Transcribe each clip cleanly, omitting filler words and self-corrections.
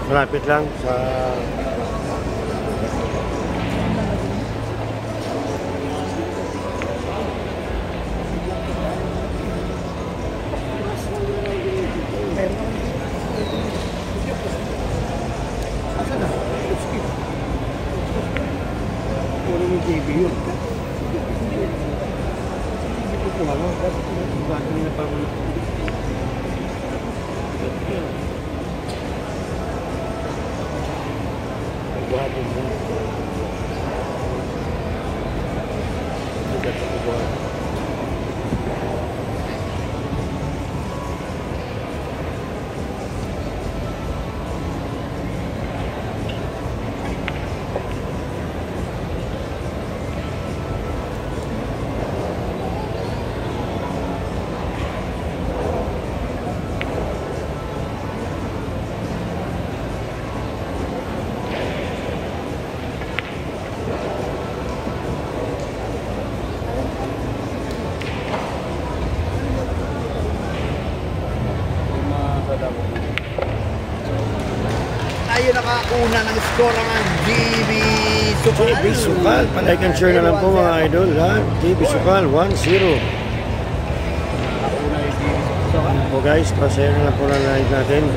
Malapit lang sa TV yun. Hindi ko alam. Bakit na pa mo? Guwapo mo. Hindi ka guwapo. Tayo nakauna ng score ng GB Sukal. GB Sukal. Palike and share na lang po mga idol. GB Sukal 1-0. So guys, pasaya na lang po na live natin.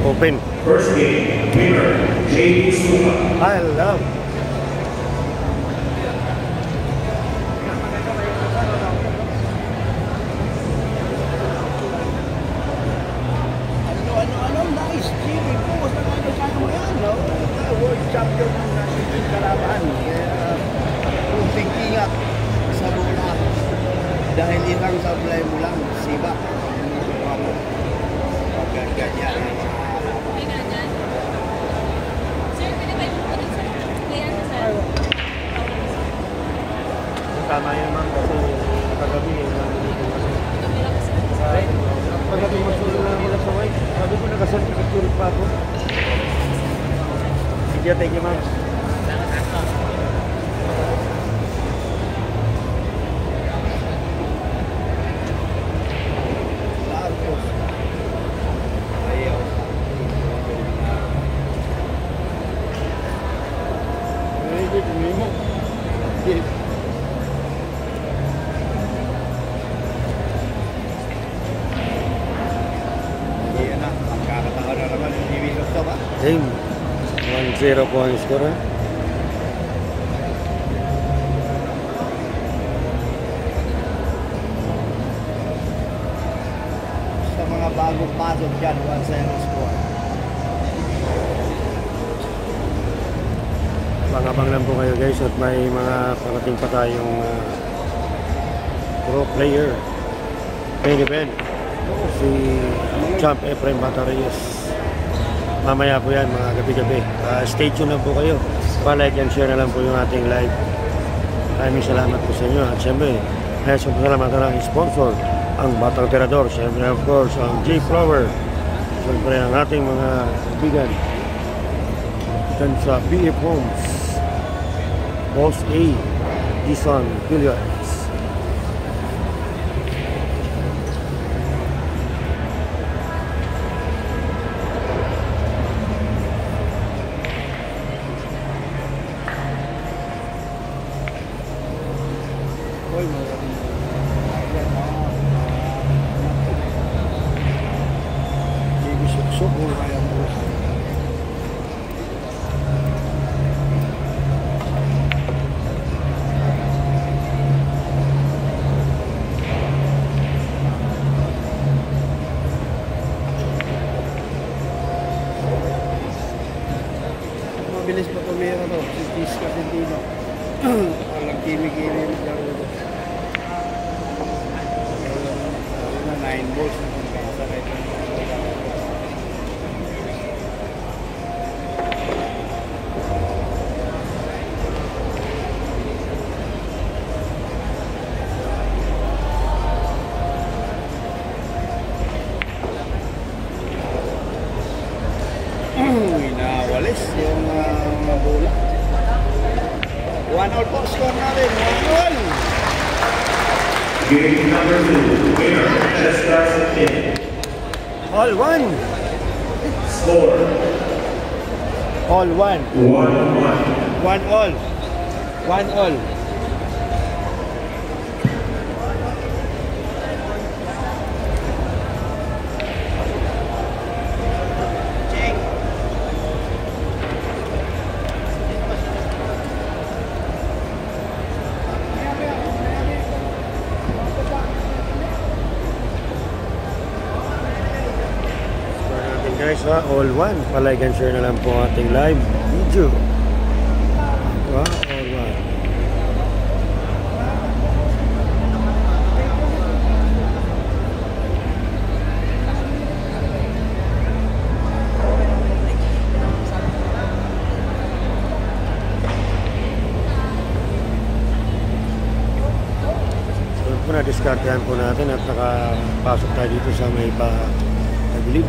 Open. First game, winner, JB Sukal. I love. Nice GB po. Basta mo yan, no? World champion ng national kalaban. Kung thinking up sa bola. Dahil isang sablay mo lang, siba. Pagkaganyan. Tama yan ma'am kasi kagabi paggabi magsulong lang nila sa white. Sabi ko nakasulong pa ako. Sige, thank you ma'am. Game 1-0 po ang score. Sa mga bagong pasok dyan, 1-0 score. Abang-abang lang po kayo guys at may mga parating pa tayong pro player main event. Si Champ Efrain Batarayos. Mamaya po yan mga gabi-gabi. Stay tuned lang po kayo. Pa-like and share na lang po yung ating live. Maraming salamat po sa inyo. At siyempre, salamat na lang sponsor, ang Batang Tirador. Siyempre of course, ang J-Flower. Siyempre ang ating mga kaibigan. Diyan sa BF Homes. Boss A. Dison Billiards. Mabilis pa tumira to, si Tis Casentino. Walang kimi-kimi lang ito. Na 9 balls na kung kasa na ito. Inawalis yung bola. One all po, score natin. 1-1. Game number 2, winner, Jessica Smith. All one. Score, All one. 1-1. 1-1. 1-1. Guys, all one. Palike and share na lang po ang ating live video. All one. So po na-discartehan po natin at nakapasok tayo dito sa may tagilid.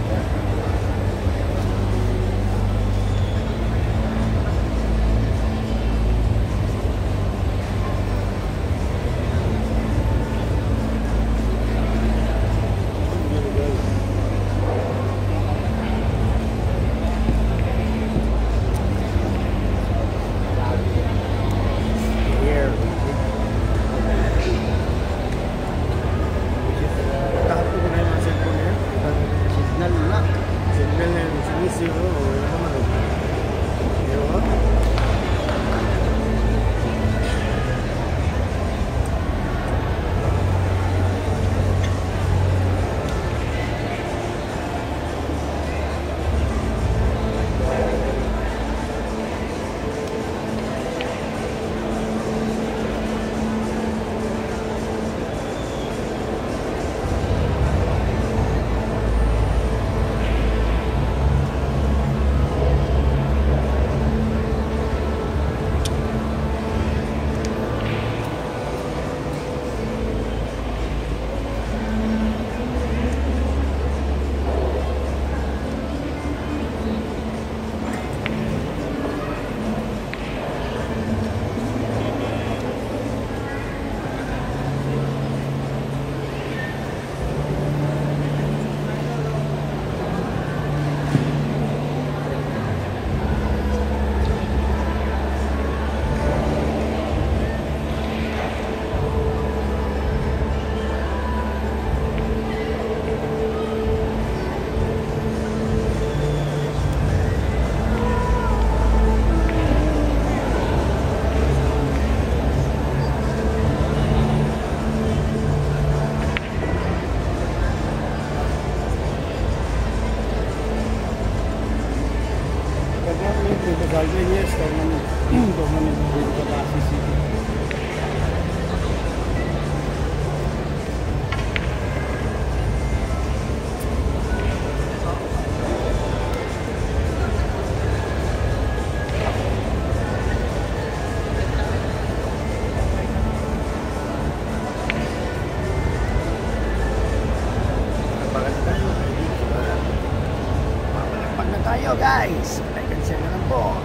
Guys, like and share na lang po.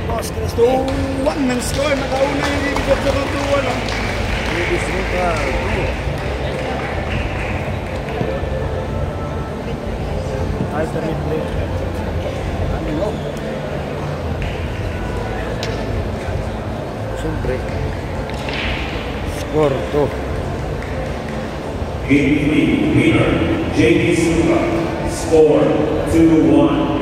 Boss Chris 2-1 ng score. Nakauna yung ibigay sa 2-1. Ladies Luka. Alternate play. Ano? Siyempre. Score to. Game 3, winner, JD Suka. Score, 2-1.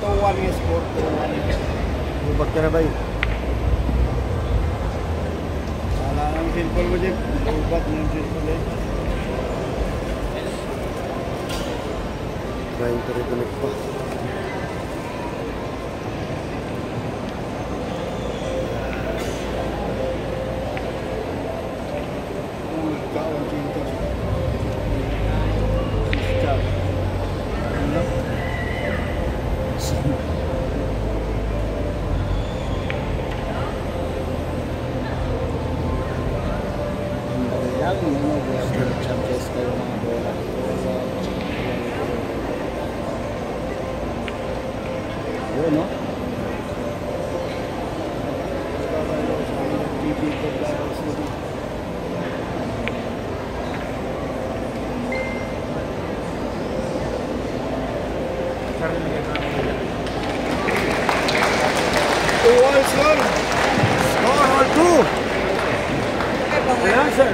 4-1 yung score. 4-1. Lubag ka na ba yun? Wala nang cellphone mo, Jeff. Ubat ng cellphone eh. Trying to reconnect pa. Kaon cinta. Siap. Yang ini buat Champions kayak mga bola. Yun, no? TV ko score. Score all 2. Ayan, sir.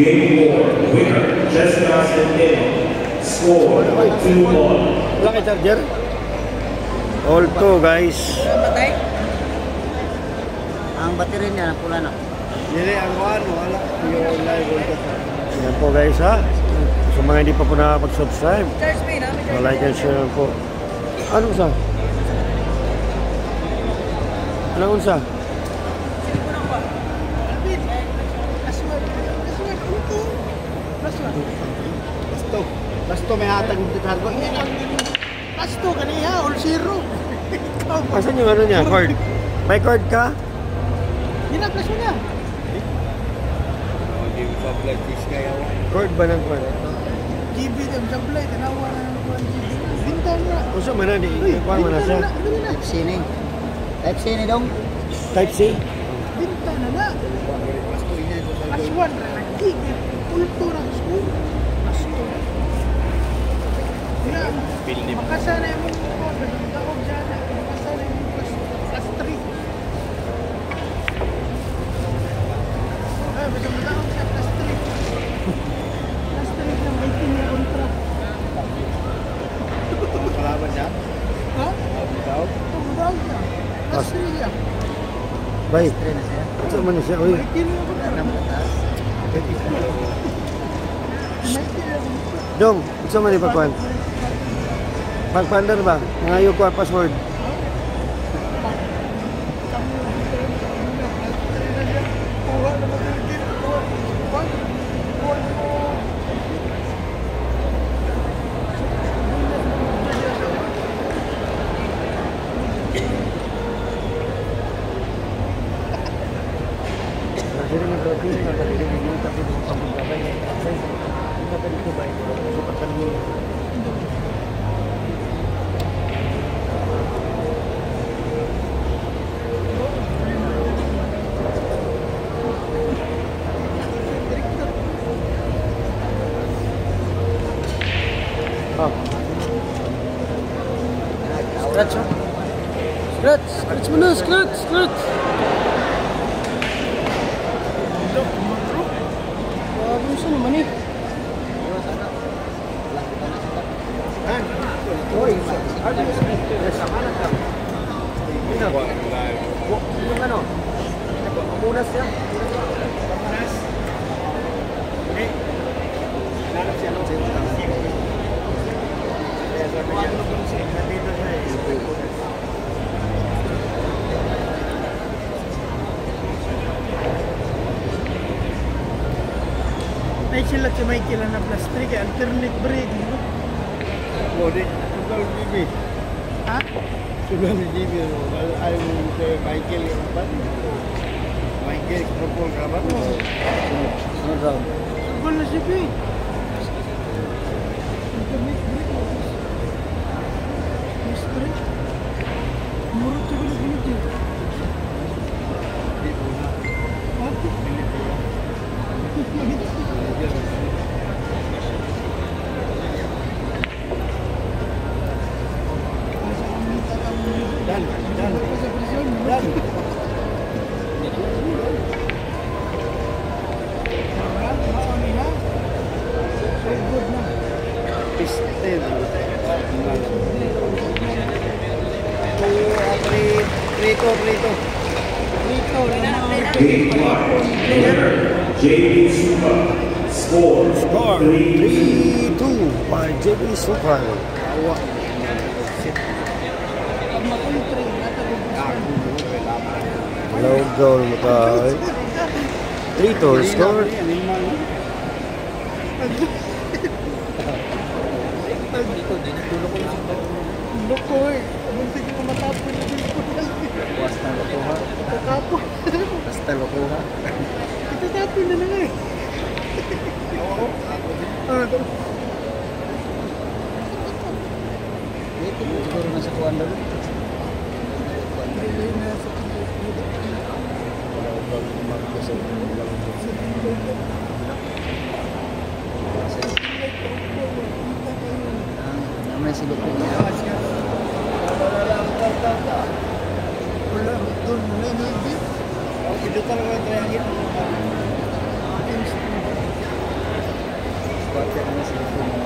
Game 4, winner, Jessica Centeno. Score, 2-1. Wala kay charger? All 2, guys. Patay? Ang battery niya, pula na. Dili ang kuan wala yung live ko. Ayan po, guys, ha. Sa mga hindi pa po nakapag-subscribe, Charge me na, may charge like and share po. Anong sa? Anong unsa? Basto may hatag ng titargo. Pasto kaniya, all zero. Asan yung ano niya? Card? May card ka? Ginaplas mo na. Give up like this guy. Card ba ng card? GB dem sablay, tanawa na ng kuan GB. Bintan na. Kung saan man na, kuha man na siya. Type C ni. Type C ni dong. Type C? Bintan na na. Basto niya ito sa Aswan ra lagi. Kultura school. Pasto. Ya, makasana yung mga tawag dyan. Makasana yung plus 3. Ay, basta matawag siya plus 3. Plus 3 lang, may tinya kontra. kalaban niya. Ha? Ikaw? Ito, matawag siya. Plus 3 siya. Bay. Saan man na siya? Uy. May tinya kontra. May tinya kontra. Dong, saan man ipagkuhan? Pag-pander ba? Nangayo ko ang password. Scratch, oh. Scratch, scratch mo na, scratch, scratch. Bago siya naman eh. Uy, ano yung ano? Pamunas siya. Pamunas? Hindi. Nanap siya, no? Kaya sabi niya, nandito siya eh. Ay sila si Michael na plastic, alternate brake. No? Bodi. Sugal GB. Ha? Sugal GB. Ayaw mo kay Michael yung kapan. Michael, propol kapan mo. Sunod round. Sugol na si P. Alternate brake. Mystery. Murot sugol na ginit yun. Dan. Pistil. Rito. Game 1. Winner, JB Supa. Score, Score 3-2. 3-2 by JB Sukal. Awa. Pag makuntri, natagod. Low goal mo tayo. 3-2 score. Loko eh. Muntik ko matapon na din ko. Basta lokoha. Tatapon. Basta lokoha. Itatapon na lang eh. Ito siguro nasa kuwan daw. May silip ko niya. Wala. Doon muna yung hindi. Ito talaga ang triangin. Bakit ang silip ko niya?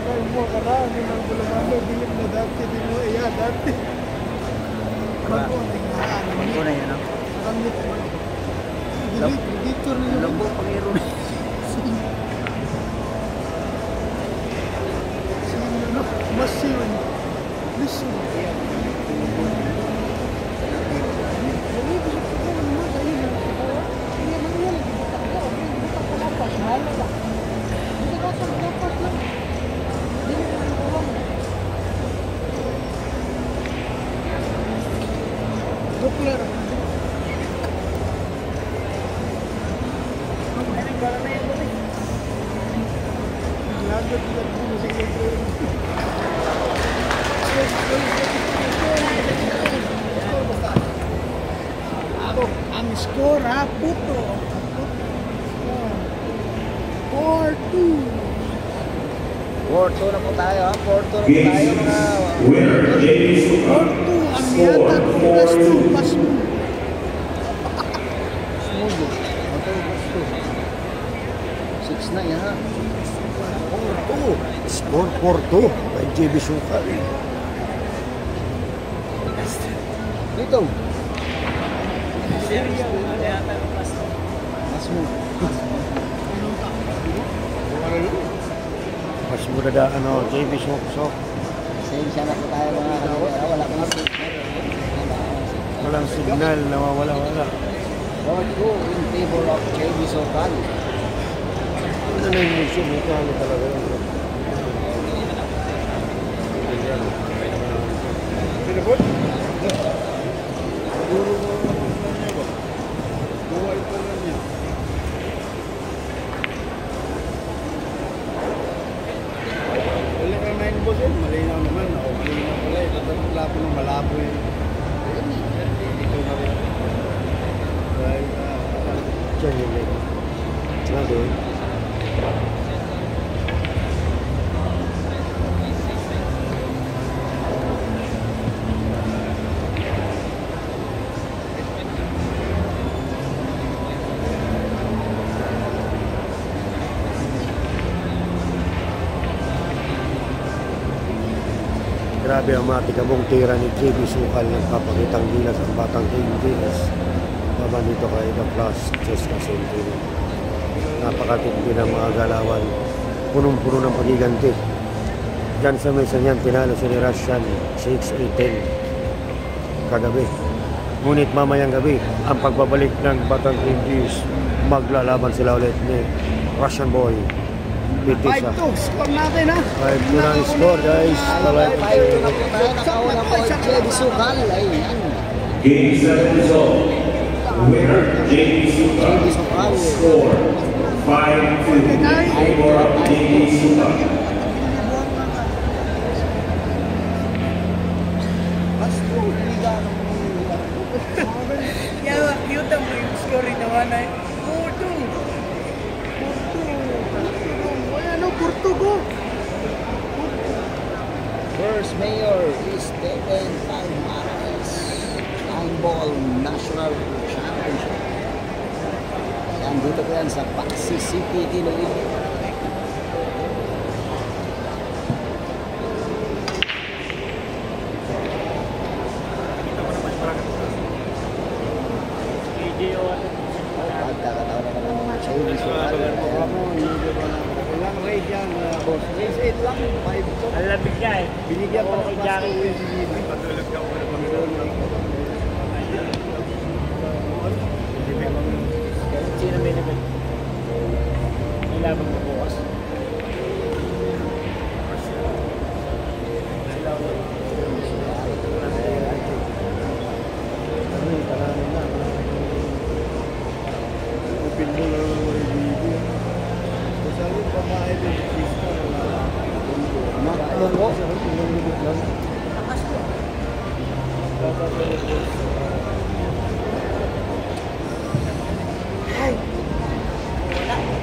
Kaya mo ka na. Ano nang bulamano. Bilip na dati. Di mo iya dati. Bago ang tinghaan. Bago na yan. Rangit mo. Dito rin Alam mo, pangiro na. Massive. Listen. Ang score ha, puto. 4-2. 4-2 na po tayo ha. 4-2 na po tayo Game 6. mga... Winner, JB Supa. 4-2. Ang Score, yata plus 2. 4-2. Plus 2. Smooth. Ito, plus 2. 6 na yan ha. 4-2. Score 4-2 by JB Sukal. Dito. Mas smooth. Mas mura da JB Sukal. Pasensya na po tayo mga kanila. Wala pa na Walang signal, nawawala-wala. 4-2 in favor of JB Sokal. Ano na yung mission? Ito ano talaga yun. Malinaw naman, okay na pala eh. Tatapos ng malabo eh. Dito na rin. Dahil, Diyan yun eh. Nandun. Grabe ang matikamong tira ni JB Sukal nagpapakitang gilas ang batang King Gilas. Baba dito kay The Plus Jessica Sentino. Napakatindi ng mga galawan. Punong-puno ng pagiganti. Diyan sa mesa niyan, tinalo si Russian 6-8-10 kagabi. Ngunit mamayang gabi, ang pagbabalik ng batang King Gilas, maglalaban sila ulit ni Russian Boy. 5-2, score natin ha. 5-2 na ang score guys. 5-2 na po tayo. Nakauna po si JB Sokal. Ayan. Game 7 result. Winner, JB Supa. Score, 5-2 in favor of JB Supa. Cute mo yung score naman ay 4-2. Ano, Portugo? First mayor is Steven Palmares. 9-ball national championship. Dito po yan sa Paxi City, Iloilo. Pagkakataon na ng mga Chinese. Walang rate yan, boss. Race 8 lang, 5 to. Ang lamig niya eh. Binigyan pa Okay, ng Jackie. pasko yung CGB. Patulog ka muna kami doon. Sino may naman? May laban mo bukas. Open mo lang ang mga ibigay. Kasali yung babae din, sister. Naku,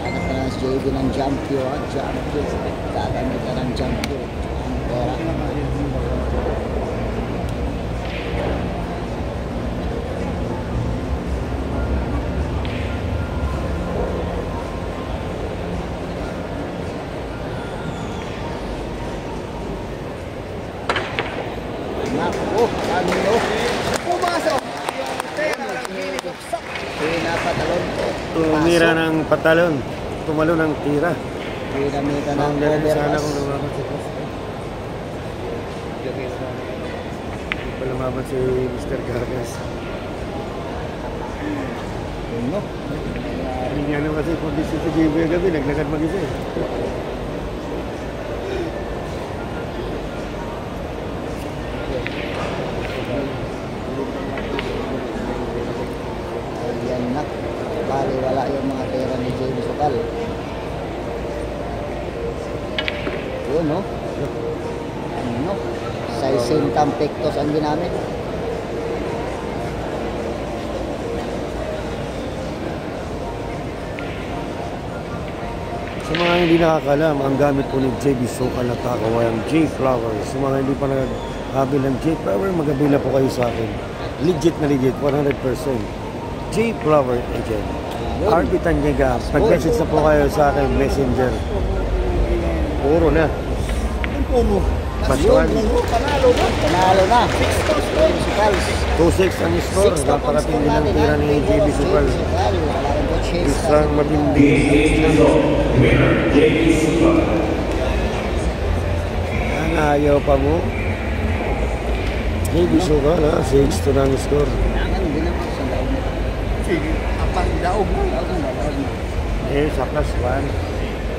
hanap na si JB ng champion. Gagamit na ng champion. Ang pera. Naku, ano? Pumasok! Pinapatalon ko. Tumira ng patalon. Tumalo ng tira. Pinamita ng Boundary sana overpass. kung lumaban si Boss. Hindi pa lumaban si Mr. Gargas. Ano? Hindi niya naman kasi kondisyon sa JB gabi. Naglakad mag-isa eh. Ayan na. Bali, wala yung mga pera ni James Sokal. Yun, no? Ano? Size Campectos ang ginamit. Sa mga hindi nakakalam, ang gamit po ni JB Sokal na takaw ay ang J-Flower. Sa mga hindi pa naghabil ng J-Flower, magabila po kayo sa akin. Legit na legit, 100%. J-Flower agent. RB Tanyaga, mag-message na po kayo sa akin, messenger. Puro na. Ang puno. Basuhan. Panalo ba? Panalo na. James Sokal. 2-6 ang score. Napakatindi ng tira ni JB Sokal. Sokal. Wala rin po chase. Isang matindi. Winner, JB Super. Ang ayaw pa mo. JB Sokal ha, 6-2 na ang score. Kailangan din ako sa laog na. Sige. Apang daog mo. Laog na, laog na. Eh, sa plus 1.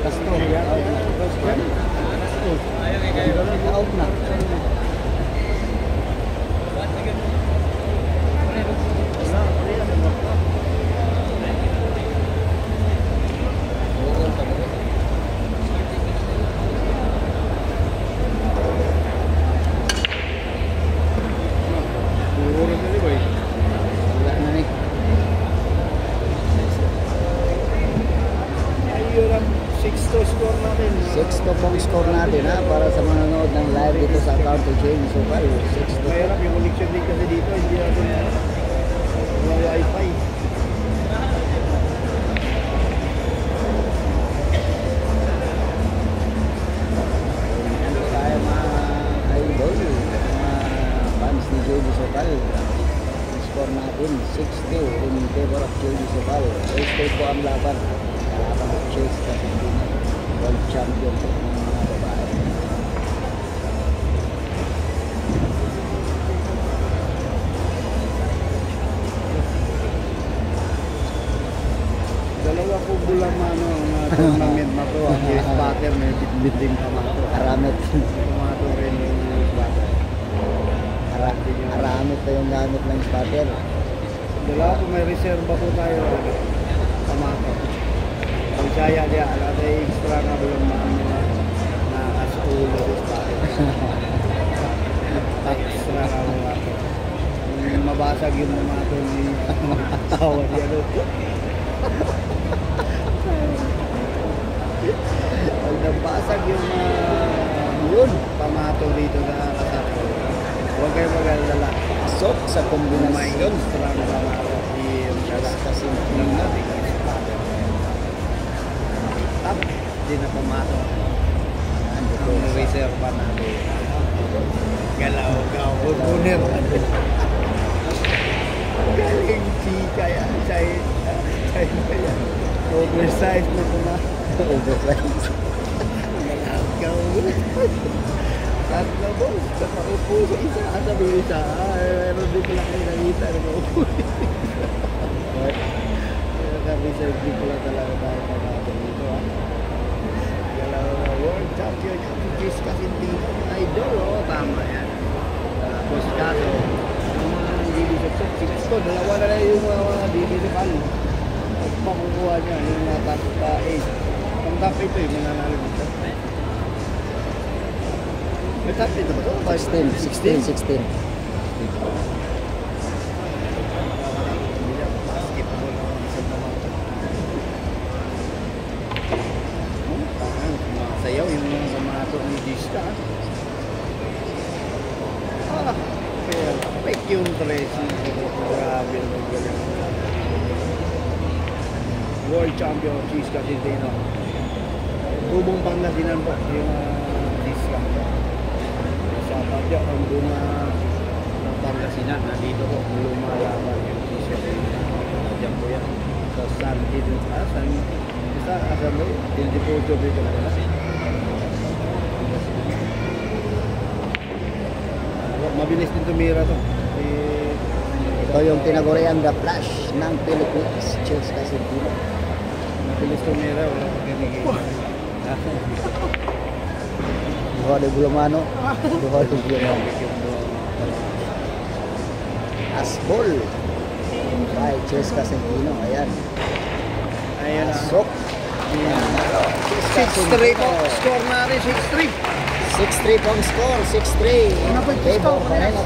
Plus 2. Plus 1. Laog na. Puro na nila eh. Wala na ni. Ayun ang 6 to score natin. 6-2 pong score natin ha, para sa manonood ng live dito sa account ni James Sokal. 6-2. Mahirap yung connection din kasi dito. Hindi natin walang wifi. Ano tayo mga idol, mga fans ni James Sokal. Score natin 6-2 in favor of James Sokal. Race po ang laban. Kalaban ng Chase Capitina, world champion po ng mga babae. Dalawa po bulang tournament na to. Ang yes batter may bit-bit din kamato. Aramit. Kamato rin yung yes batter. Aramit pa yung gamit ng spotter. Dalawa po may reserva po tayo. Kamato. Ang saya dia, ada extra na bulang na as ulo yes batter. Extra na mga to. Mabasag yung mga to ni tawa niya doon. Pag nabasag yung yun, pamato dito na kasama. Huwag kayo mag-alala. Pasok sa May kombinasyon. extra na pamato yung dala. reserva natin. Galaw-gaw, owner. Galing chika yan. Kaya oversize na ito na. Oversize. Galaw-gaw. Tatlo boss, nakaupo sa isa. Sabi ko isa, meron din pala kayo nakita. Nakaupo. Naka-reserve din pala talaga tayo pag-atin dito. Galaw-gaw, world champion yan. Chis Casentino, idol. Tama yan. Tapos kaso, yung mga division 6 ko, dalawa na lang yung mga division ano. At makukuha niya yung top 8. Ang top 8 yung mananalo dito. May top 8 ba ito? 16. Basketball naman sa mga. Sayaw yung mga samato ni Gista. Kaya fake yung dressing. Grabe naman galing. World champion Chis Casentino. Tubong Pangasinan po yung Gista. Sa Padya ang bunga ng Pangasinan. Nandito po lumalaban yung Chis Casentino. Diyan po yan. Sa San Hidden Asan. Isa asan mo? Hindi po ito dito na wala. Mabilis din tumira to. Ito yung tinaguriang The Flash ng Pilipinas, Chis Casentino. Mabilis tumira, wala pang ganigay. Duha de Bulumano. Asbol. By Chis Casentino. Ayan. Ayan na. Asok. 6-3 po. Score na rin, 6-3. 6-3 pong score. 6-3. Favor pa rin.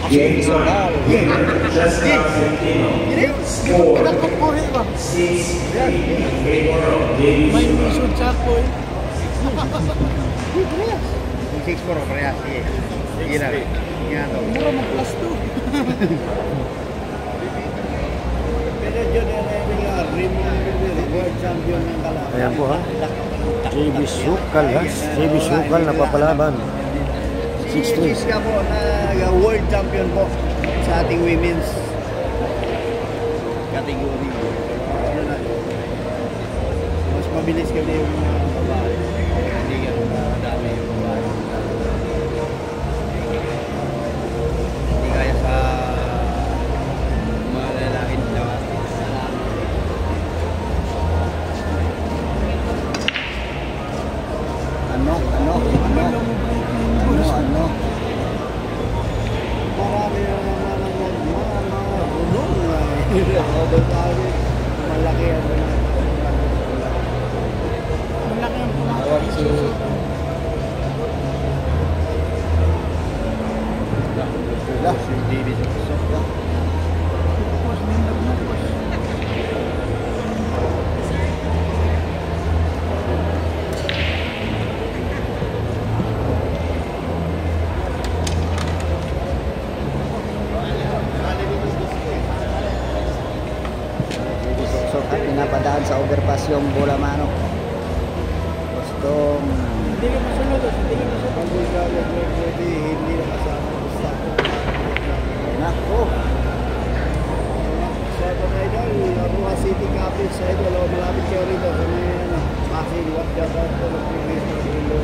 Game Sokal. Just Casentino. Score 6-3 in favor of Davis May Sokal. mission chat po eh. Yung 6-4 o parehas. Sige. Sige na. Nga to. Mura mag plus 2. Pero dyan yung rim world champion ng kalaban. Ayan po ha. JB Sokal ha. JB Sokal na papalaban. 6-3. Chis ka po na world champion po sa ating women's category. Ano na? Mas mabilis kami yung babae. Hindi ganun dami yung babae. Hindi kaya sa mga lalaki na Ano? marami na naman ang mga bulong malaki ang Malaki ang Tawag si si David Sokal. Sokal. Pinapadaan sa overpass yung Bulamano. Gustong Hindi ka masunod. Hindi ka masunod. Ang Bulgaria hindi na kasama ng staff. nako. Sa ito na idol, Roa City Capital sa idol, malapit kayo rito sa may Pasig, Wakjata, ng previous na ilo.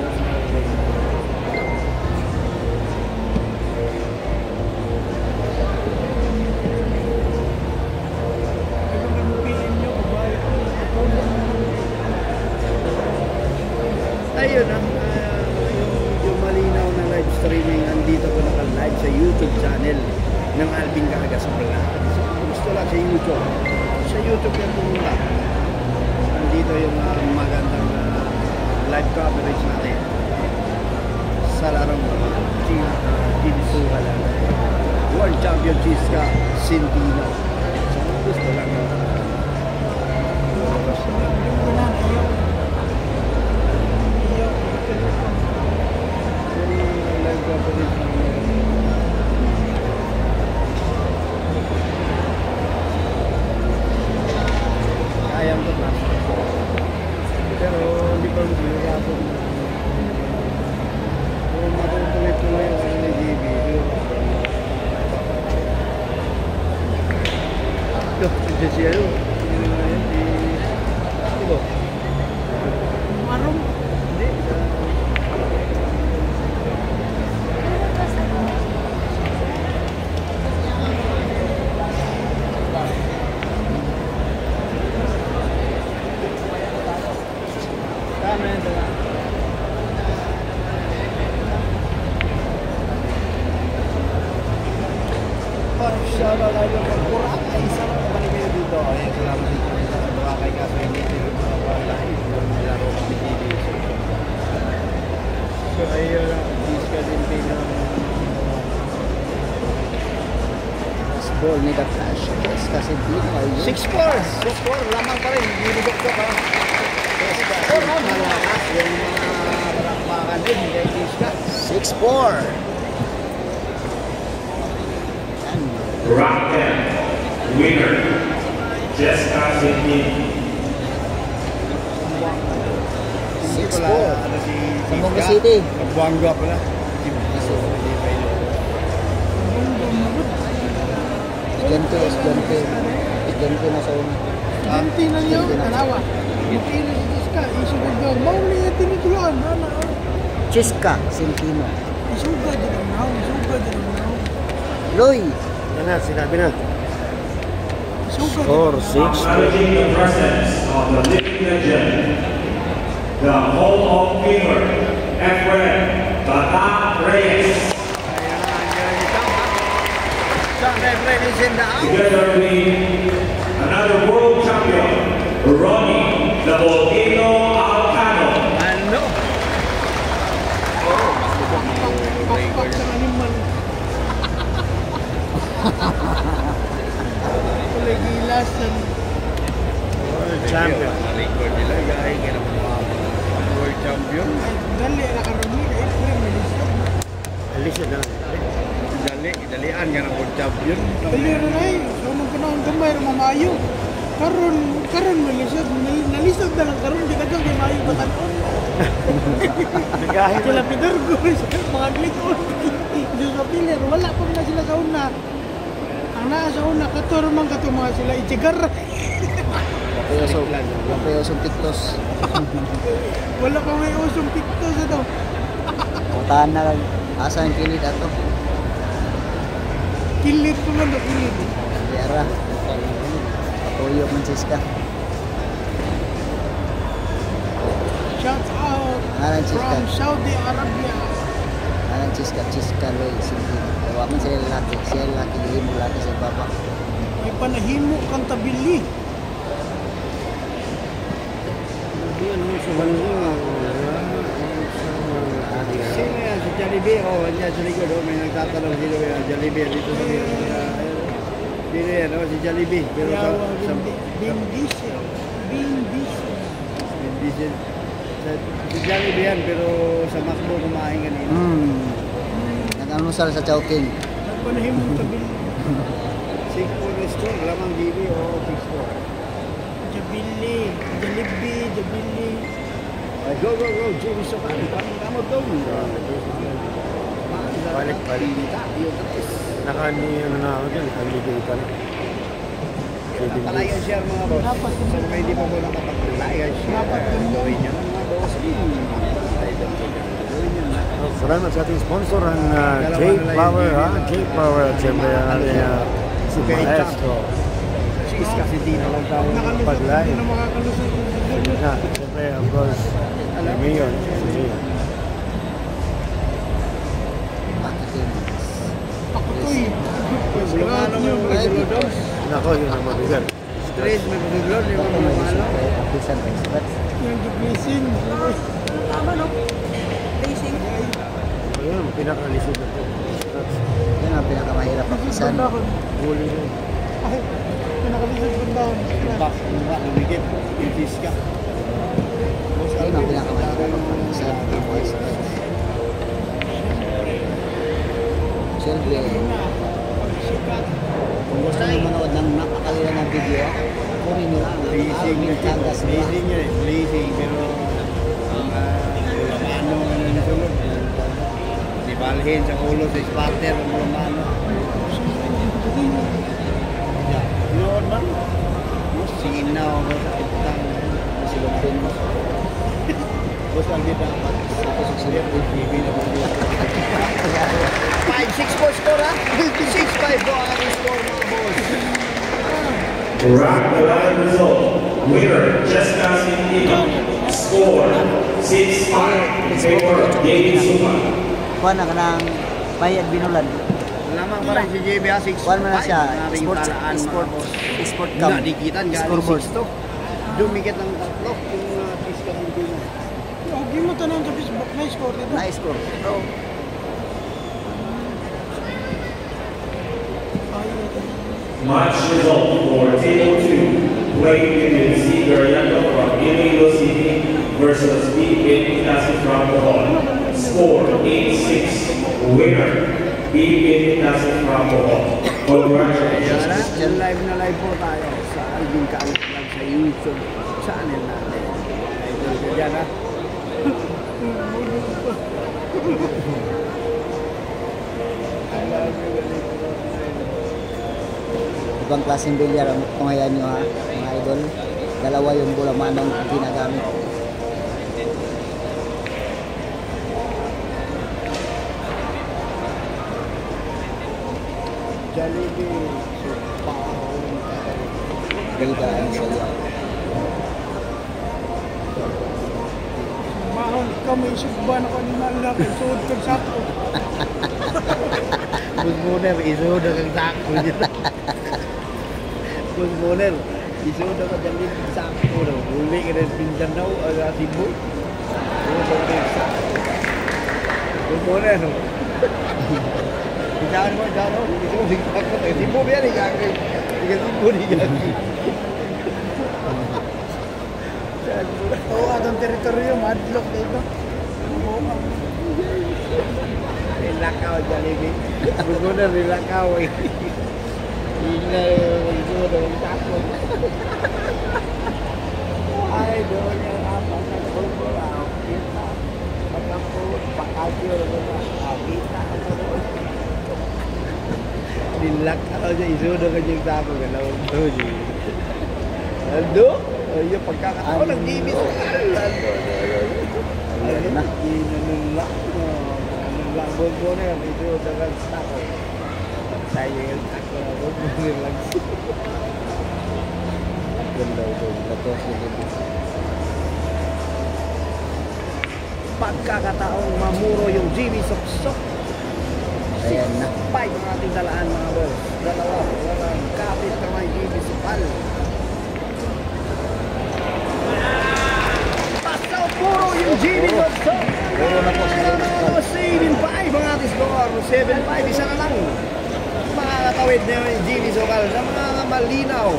Ayun yung malinaw na live streaming, andito ko naka-live sa YouTube channel ng Alvin Gagas Vlog. So, kung gusto lang sa YouTube yan pumunta. Andito yung magandang live coverage natin sa larong Ginisuha lang. World Champion Chis Casentino. So, kung gusto lang live coverage natin. Kayang ko na. Pero hindi pa maglulapon. Ito, ito siya yun. Ito. Marong. Hindi. Tama yun, tama. Shout out tayo ng Boracay. Sarap na balik kayo dito. Ayan, salamat dito sa Boracay. Kaso hindi dito sa live. Laro kami dito. So, ayun lang. Disca din ng Ball ni The Flash. Kasi dito ay 6-4. 6-4. Lamang pa rin. Hindi nito ka. 6-4. Malakas. Yung mga palakpakan din. Hindi Disca. 6-4. Rock 10, winner, Jessica Zindini. 6-4. Ano si Zamboanga City. Zamboanga pala. Estudyante na sa una. Ganti na niyo, kanawa. Mukino si Jiska, isugod daw. Mauli yung tinituloan. Chiska Centino. Isugod din ang nahaw, isugod din ang nahaw. Loy. Yan na, sinabi na. Isugod Score din ang nahaw. 6-2. Acknowledging the presence of the living legend, the Hall of Famer, Efren Bata Reyes, together with another world champion, Ronnie the Volcano Alcano. Ano? Pakpak sa animal. Kulay gilasan. World champion. Record nila guys. Kaya naman mga world champion. Ay, dali na karami. Ay, frame na lisod. Alicia na. Idalian nga ng world champion. Dali na na eh. So, nung panahon gamay, mamayo. Karon mo lisod. Nalisod na lang karon. Di ka kang mayo batanon. Nagahit Sila na. Pidorgo, mga glikon. Diyos sa pilir, wala pa na sila sa una. Ang naa sa una, katurman mga sila itsigar. Lapayosong tiktos. Wala pa may usong pikto sa to. Puntahan na lang. Asa ang kilid ato? Kilit ko man to, kilit. Yara. Patuyo man Chiska. Shout out Ngalan Chiska. from Saudi Arabia. Ngalan Chiska. Chiska Loy. Centino. Kaya man sila lalaki. Siya lalaki. Hindi mo lalaki sa baba. May panahimo kang tabili. Yan mo sa banyo. Sino yan? Si Jollibee? Oh, andyan sa likod. Oh, may nagtatanong sino yan. Jollibee. Dito sa likod. Sino yan? Oh, si Jollibee. Pero sa... Yawa, sa Vin Diesel. Vin Diesel. Hindi siya... Si Jollibee yan, pero sa Macdo kumain kanina. Nag-almusal sa Chowking. May panahimo kang tabili. 6-4 restaurant. Lamang GB o 6-4. Jabili, Jabili. Go, go, go. Jimmy Sokani. Parang kamot daw. Balik. Nakani, ano na ako dyan. Nakaligoy pa na. Palayan share mga boss. Dapat Sa mga hindi pa po nakapag-palayan share. Dapat ganun. Gawin nyo mga boss. Gawin nyo na. Salamat sa ating sponsor ang J-Flower. J-Flower. Siyempre ang ating si Maestro. Cheese kasi di na lang tao. Nakalusot, Pag-live. hindi na makakalusot. Na, siyempre, of course, si Mayor. Pakitin. Pakutoy. Bulungan mo yung mga dos. Nako, yun ang mabigat. Stress, may pagulon. Yung mga bulungan. Artisan experts. Yung gigising. Tama no? Racing. Ayun, pinakalisod na ito. Yan ang pinakamahirap pakisan. Huli na. Ay, pinakalisod ko down. Back, lumigit. Yung cheese ka. Yan ang pinakamahirap pakisan. Mga experts. Siyempre, kung gusto nyo manood ng napakalila ng video, kunin nyo lang ang Blazing. Alvin Cangas Vlog. Blazing yan eh. Blazing. Pero, ano yung sunod. Di balhin sa ulo sa starter. Ang bulungan. Noon man. Sinaw ako sa utang. Silupin mo. Bos ang kita. Sa silupin. TV na mga 5-6 po score ha? 6-5 po ang ating score mga boss. Rock the line result. Winner, Jessica Sintino. Score 6-5 in favor of David Supa. Kuha na ka ng bayad binulan. Lamang pa rin si JB ha, 6-5. Kuha mo na siya. Sports Sport cam. Nadikitan galing Scoreboard. 6 to. Dumikit ng tatlo yung Tiska Sintino. Huwag mo tanong sa Facebook, may score dito. Na-score. Oo. Match result for Table 2. Playing between Seeger Yanko from Iloilo City versus BPN Classic from Bohol. Score 8-6. Winner, BPN Classic from Bohol. Congratulations. Live na live po tayo sa Alvin Kaalat Vlog sa YouTube channel natin. Idol ko dyan ha. Ibang klaseng bilyar ang tungayan nyo ha, mga idol. Dalawa yung bola manong ginagamit. Jollibee. Bida ang sayo. Mahon ka, may sugban ako ni Malak. Suod kang sakto. Busboner, isuda kang sakto dyan. Busboner, isuda ka dyan din sakto daw. Uli ka rin Mindanao, Cebu. Isuda kang sakto. Busboner. Isaan mo, isuda kang sakto. Cebu ba yan? Cebu niya. Oo, atong teritoryo, madlock dito. Nilakaw, Jollibee. Busboner, nilakaw eh. Ina, isuda kang sakto. Ay, doon yung apa sa kultura. Kita. Pagkapot, pakadyo na kita. Nilakaw niya, isuda ka niyang sakto. Galawang doon. Aldo? Yung pagkakataon ng TV sa Aldo. Aldo na. Inanulak mo. Anulak mo na yan. Isuda ka sakto. Saya yung sakto. Busboner lang. Ganda ito. Latos yung Pagkakataong mamuro yung Jimmy Soksok. Ayan na. 5 ang ating dalaan mga boss. Dalawa, walang kapit kamay Jimmy Sopal. Pasaw puro yung Jimmy Soksok. Puro na po si Jimmy Sopal. 7-5 ang ating score. 7-5, isa na lang. Makakatawid na yung Jimmy Sopal sa mga malinaw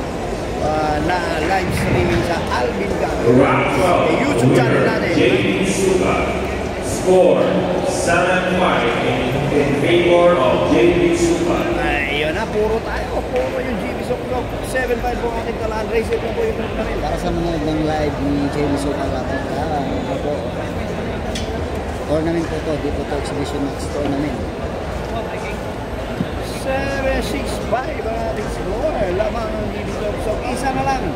na live streaming sa Alvin Gano. Round 12. YouTube channel Winner, natin. JD Supa. Score 7-5 in favor of JD Supa. Ay, yun na, puro tayo. Puro yung GB Soklok. 7-5 po ang ating talaan. Race it po yung na rin. Para sa mga ng live ni Jamie Sopalato. Po. Tournament po to. Dito to exhibition match tournament. 7-6-5 ang ating score. Lamang ang GB Soklok. Isa na lang.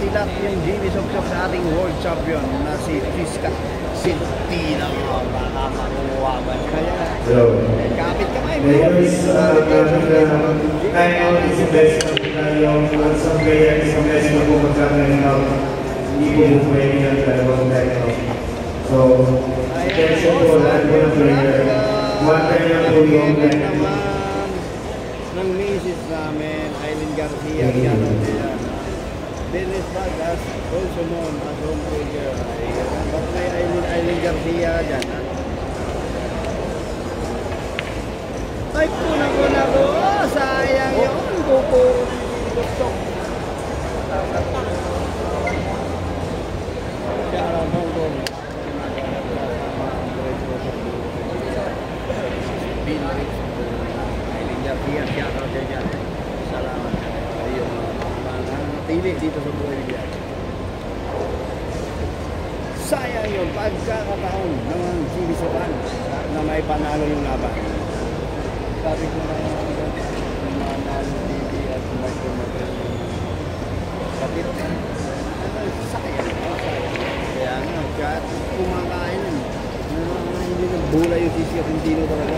Silat yung GB Soklok sa ating world champion na si Tiska Sintino. Baka makuwaban. Kaya, kapit kamay. Players, tayo is best yung isang player, isang best na pumunta na hindi po pwede yung dalawang tayo. So, attention po lahat po ng player. One time na po yung ng misis namin, Aileen Garcia, Dennis Vargas, also known as home player. Ba't may Aileen Garcia dyan, ha? Ay, kuna-kuna ko. Oh, sayang yun. Kupo. Gusto. Shout out Hong Kong. Aileen Garcia, shout out dyan. Salamat. Ayun. Tili dito sa buhay niya. Sayang yun. Pagkakataon ng GB Sopan na may panalo yung laban. Sabi ko na yung manalo TV. si Argentino talaga.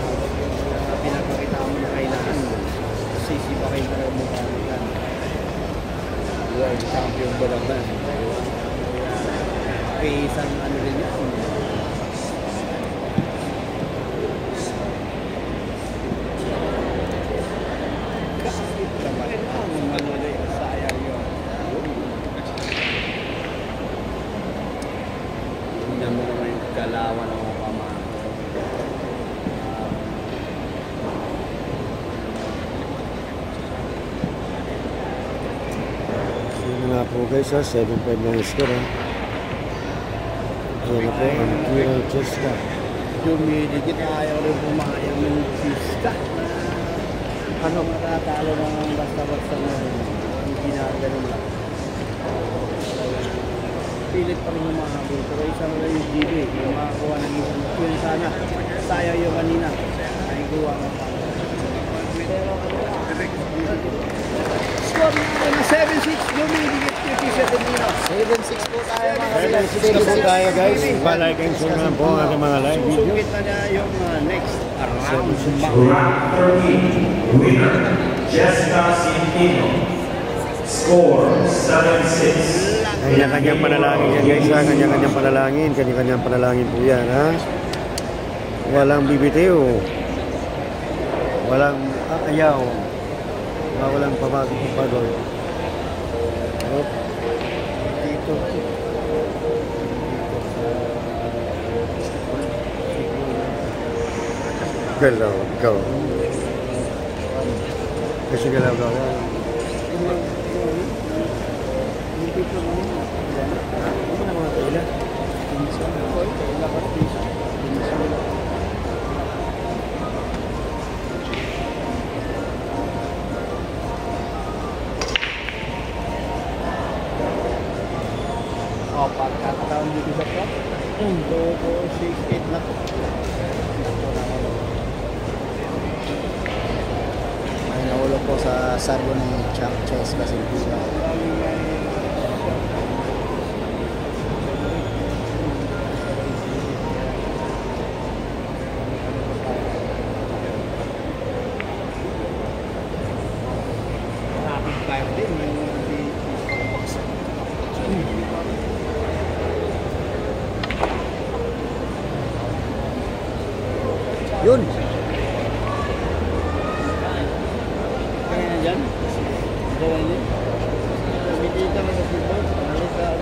Pinapakita mo na kailangan. Sisipakin ka ng mukha mo yan. World champion ba naman? Kaya isang ano rin yan. Kahit ka pa rin ang manonoy, sayang yun. Tingnan mo naman yung galawan ng mga pamahal. Sino nga po guys ha, 7-5 na yung score ha. Ayan na po, ang Kira Cheska. Dumidikit ayaw rin pumayang ng pista na ano matatalo ng basta-basta na rin. Ang ginaganon lang. Pilit pa rin humahabol. Pero isang na yung GB, yung makakuha ng isang yun sana. Sayang yung kanina. Ay kuha ka pa. Pero score na 7-6. Dumidikit yung Tisha Tenino. 7-6 po tayo mga 7-6 na po tayo guys. Palike and share na po ang ating mga live video. Susungkit na niya yung next round. Round 13, winner, Jessica Centino. Score 7-6. Kanya-kanyang panalangin yan guys ha. Kanya-kanyang panalangin. Kanya-kanyang panalangin po yan ha. Walang bibitiw. Walang ayaw. Walang pagod. Dito. Galaw, go. Kasi galaw, go. O, pagkakataon dito sa club. 2-4-6-8 na po. Ay nahulog po sa sargo ni Chuck Chess kasi sila. Rapid fire din. Yun! Kaya na dyan. Ito na yun. Hindi kami sa football. Ano sa...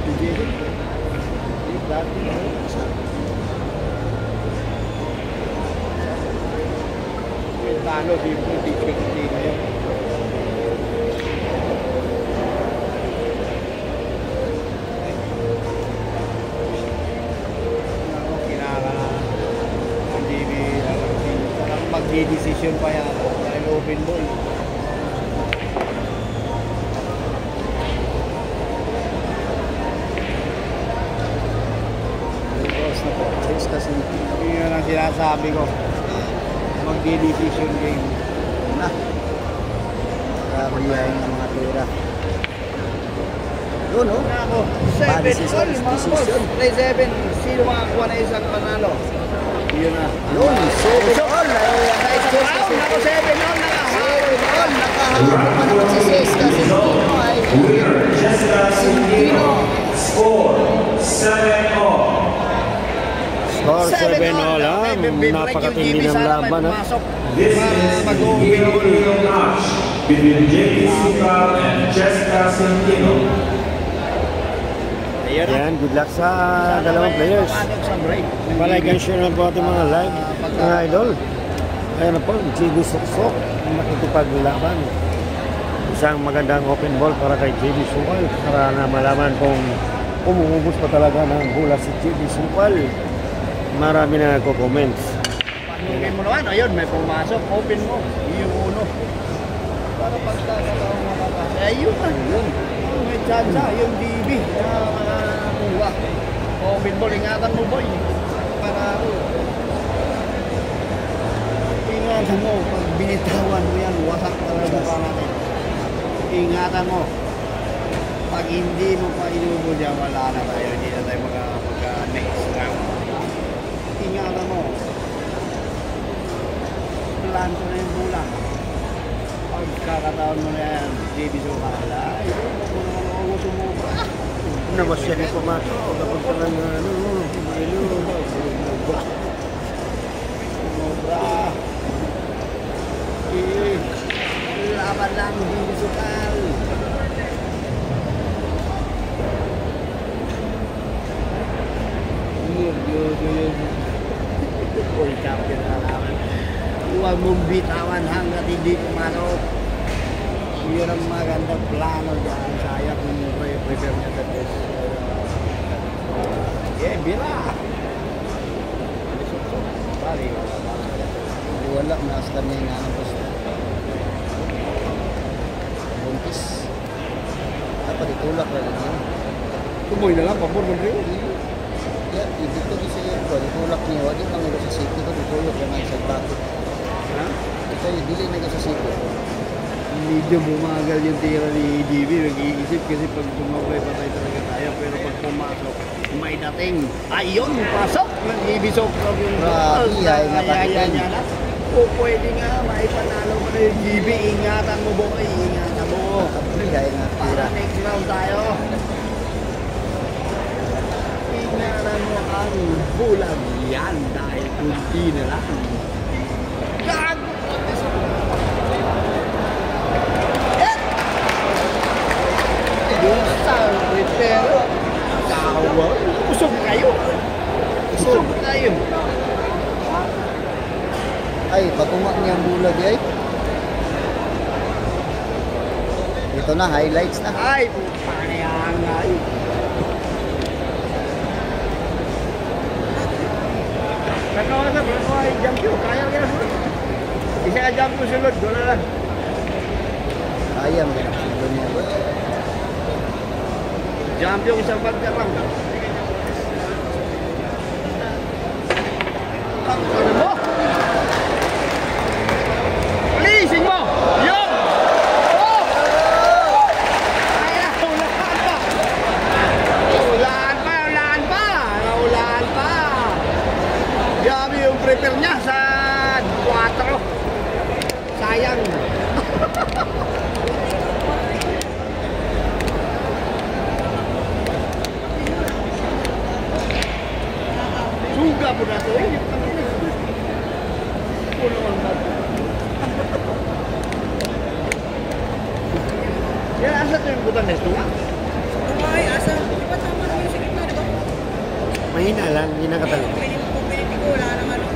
Hindi. Hindi. Dati. Talo, hindi kayo. Mag-decision pa yan dahil open ball. Tapos na po. Chess kasi Yun ang sinasabi ko. Mag-decision game. na. Kakakulihain ng mga tira. Yun oh. Ako, Bad 7 decision, all, mga boss. decision. Play 7. Sino makakuha na isang panalo? Yun na. Yun! 7 all! Ay, Chess kasi Ako, 7 all na nga. 7 all! Nakahawak pa naman si Chess kasi ay Winner, Jessica Centino. Score 7-all. Score 7-all ha. Napakatindi ng laban ha. This is the Filipino match between JP Sucal and Jessica Centino. Ayan, good luck sa dalawang players. Palike and share na po ating mga live, mga idol. Ayan na po, JB Suksok, makikipaglaban. Isang magandang open ball para kay JB Sucal para na malaman kung umuubos pa talaga ng bola si JB Sucal. Marami na nagko-comments. Panugin mo naman, ayun, may pumasok, open mo, yung uno. Para pagkakataong makapasa. Ayun na, yun. May tsansa, yung DB na makakuha. Open ball, ingatan mo boy. Para ingatan mo, pag binitawan mo yan, wasak talaga pa natin. Ingatan mo. Pag hindi mo pa inubo dyan, wala na tayo, hindi na tayo next round. Ingatan mo. Planto na yung bulang. Pagkakataon mo na yan, JB Sokal. Ay, kung naman ako sumubra. Nabas yan yung pumato. Napunta lang ano, Sumubra. Laban lang, JB Sokal. World champion na laban. Huwag mong bitawan hanggat hindi pumasok. Yun ang magandang plano dyan. Sayang kung prepare niya sa test. Bira! Bali, Hindi wala, master niya yung nanong gusto. Buntis. Dapat itulak na lang yun. tumoy na lang, pabor ng rin. Yeah, dito kasi ko itulak niya. Wadi pang ito sa city ko, itulak naman sa bakit. Ha? Ito yung dili na sa city. Medyo bumagal yung tira ni DB. Nag-iisip kasi pag sumabay patay talaga tayo. Pero pag pumasok, may dating. Ayun, pasok! Nag-ibisok yung Grabe, ay nakatikin. niya na. O pwede nga, maipanalo mo na yung DB. Ingatan mo, boy. Ingatan mo. Dahil nga Para tira. next round tayo. Ingatan mo ang bulag yan dahil kunti na lang. Gago! Yung sa repero, tawa. Usog kayo. Usog kayo. Ay, patumak niya ang bulag ay. Ito na, highlights na. Ay, panayang ay. Nakawa sa nakawa ay jump yun. Kaya kaya sunod. Isa ka jump yun sunod. Doon na lang. Kaya mo yan. Siguro niya ba? Jump yung isang partner lang. Ang ano mo? Pleasing mo! Yun! Oh! Kaya, ulaan pa! Ulaan pa! Ulaan pa! Ulaan pa! Grabe yung prepare niya sa 4. Sayang. Suga po na ito eh. Puno ang bato. Yan, asa ito yung butang nesto nga? Ay, asa? Di ba tama na yung sikip na, di ba? Mahina lang, hindi nakatalo. Kung pinitig ko, wala nang ano.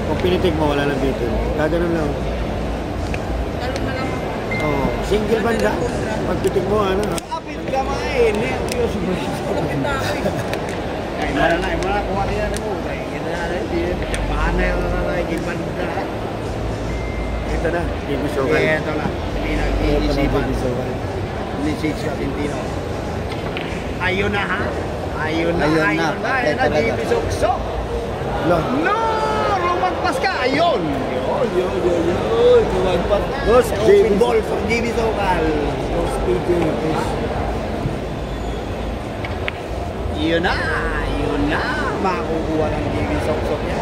Kung pinitig mo, wala nang bitin. Gaganon lang. Talong na lang ako. Oh, single banda. Pag pitig mo, ano? Kapit kamay, nervyos mo. Kulapit na ako eh. Ay, mana kuha niya na mo. Ay, kita na rin, di banner na nakikibanda. Ito na, Baby Sokal. Ito na, hindi Ito na, nag-iisipan. Baby Sokal. Ni Sitio Tintino. Ayun na ha? Ayun na, Ayun na. ayun na. Ayun na, Talaga. Dibisok-sok. Lo, No! Lumagpas ka! Ayun! Yun. Lumagpas ka. Boss, Open JB ball from JB Sokal. Boss PJ. Yun na! Yun na! Makukuha ng JB Sok-sok yan.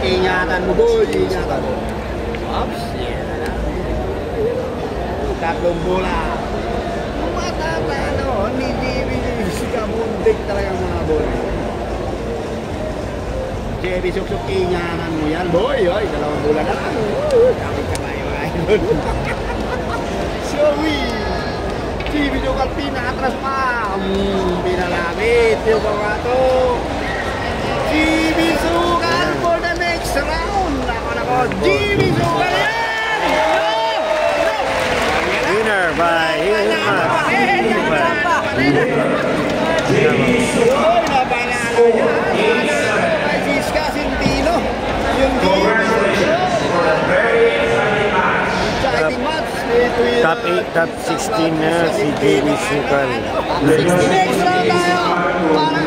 Ingatan mo, boy! Ingatan mo. Oops! Yan na. Tatlong bola. Matatalo ni JB Sikamundik talaga mga boy. JB Sok-sok, ingatan mo yan, boy! Oy, dalawang bola na lang. Kapit ka ba yung idol? Showy! JB Sokal pinakatras pa. Pinalapit yung mga to. JB Sokal for the next round. Nako. JB Sokal yan! Winner by Hilma. Uy, napanalo niya. Kay Siska Sintino. Yung Congratulations for a very exciting match. exciting match. Ito yung Top 8, top 16 na si JB Sokal. Next round tayo. Para